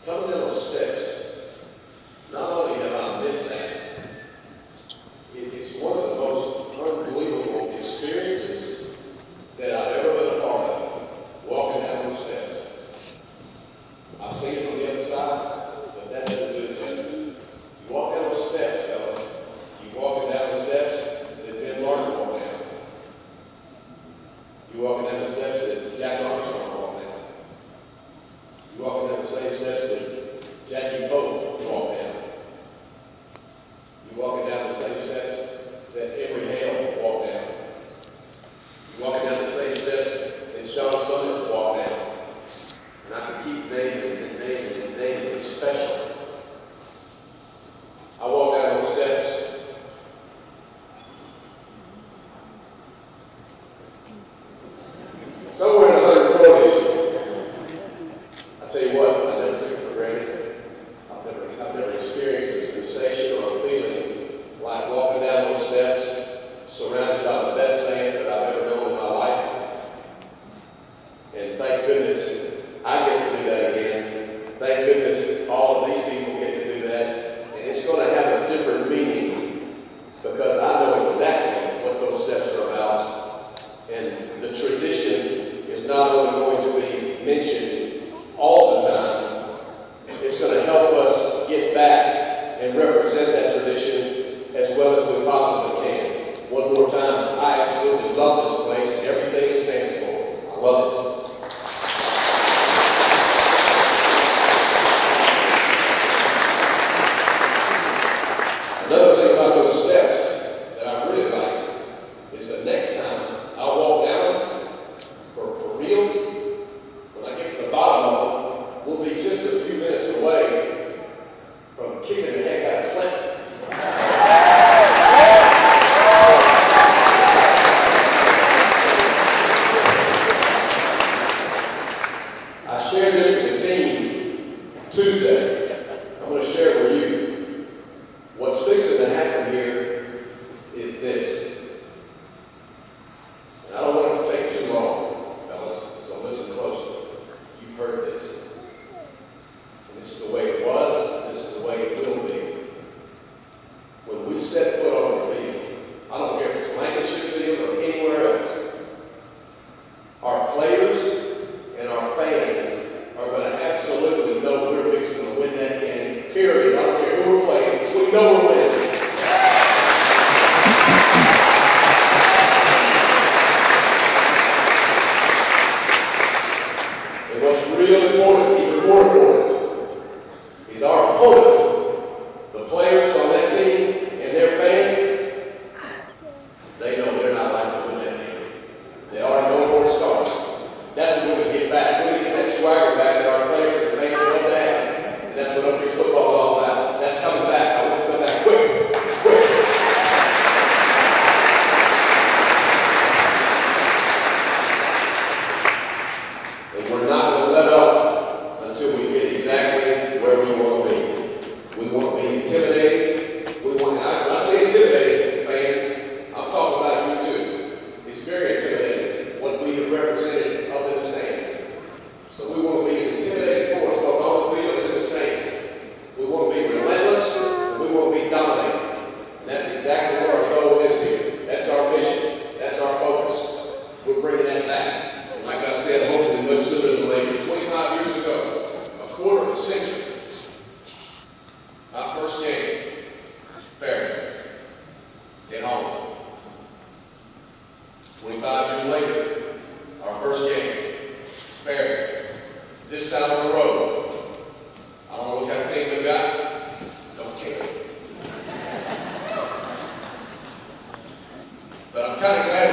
fundamental steps. Not only have I missed that, it's one of the most unbelievable experiences that I've ever been a part of, walking down those steps. I've seen it from the other side, but that doesn't do it justice. You walk down those steps, fellas. You walking down the steps that Ben Martin walked down. You walking down the steps that Jack Armstrong walked down. You walking down the same steps that Jackie Pope walked down. You walking down the same steps that Emory Hale walked down. You walking down the same steps that Sean Summers walked down. And I can keep naming and naming and naming. It's special. I walk down those steps. Somewhere in the 140s. I tell you what, I never took it for granted. I've never experienced a sensation or a feeling like walking down those steps, surrounded by the best fans that I've ever known in my life. And thank goodness I get to do that again. Thank goodness all of these people get to do that. And it's going to have a different meaning because I know exactly what those steps are about. And the tradition is not only going to be mentioned all the time, it's going to help us get back and represent that tradition as well as we possibly can. One more time, I absolutely love this place and everything it stands for. I love it. Another thing about those steps that I really like is that next time I walk down for real, when I get to the bottom of it, we'll be just a few minutes away from kicking the heck out of Clinton. I shared this with the team Tuesday. I'm going to share it with you. What's fixing to happen here is this. And I don't want it to take too long, fellas, so listen closely. You've heard this. And this is the way it was, this is the way it will be. When we set foot on the field, I don't care if it's Blankenship Field or anywhere else, our players and our fans are going to absolutely know we're fixing to win that game, period. I don't care who we're playing, we know we're winning. And what's real important, even more important, is our opponent, the players on that team and their fans, they know they're not likely to win that game. They already know where it starts. That's what we're going to get back. We're going to get that swagger back that our players and fans love to have. And that's what Oak Ridge football is all about. That's coming back. I want to come back quick. And we're not going to let up until we get exactly where we want to be. We want to be intimidated. When I say intimidated, fans, I'm talking about you too. It's very intimidating what we have represented up in the stands. So we want to be an intimidating force both on the field and in the stands. We want to be relentless and we want to be dominating. And that's exactly what our goal is here. That's our mission. That's our focus. We're bringing that back. And like I said, hopefully much sooner than later. 25 years ago, a quarter of a century, our first game, Fairfield, at home. 25 years later, our first game, Fairfield. This time on the road. I don't know what kind of team we've got. Don't care. But I'm kind of glad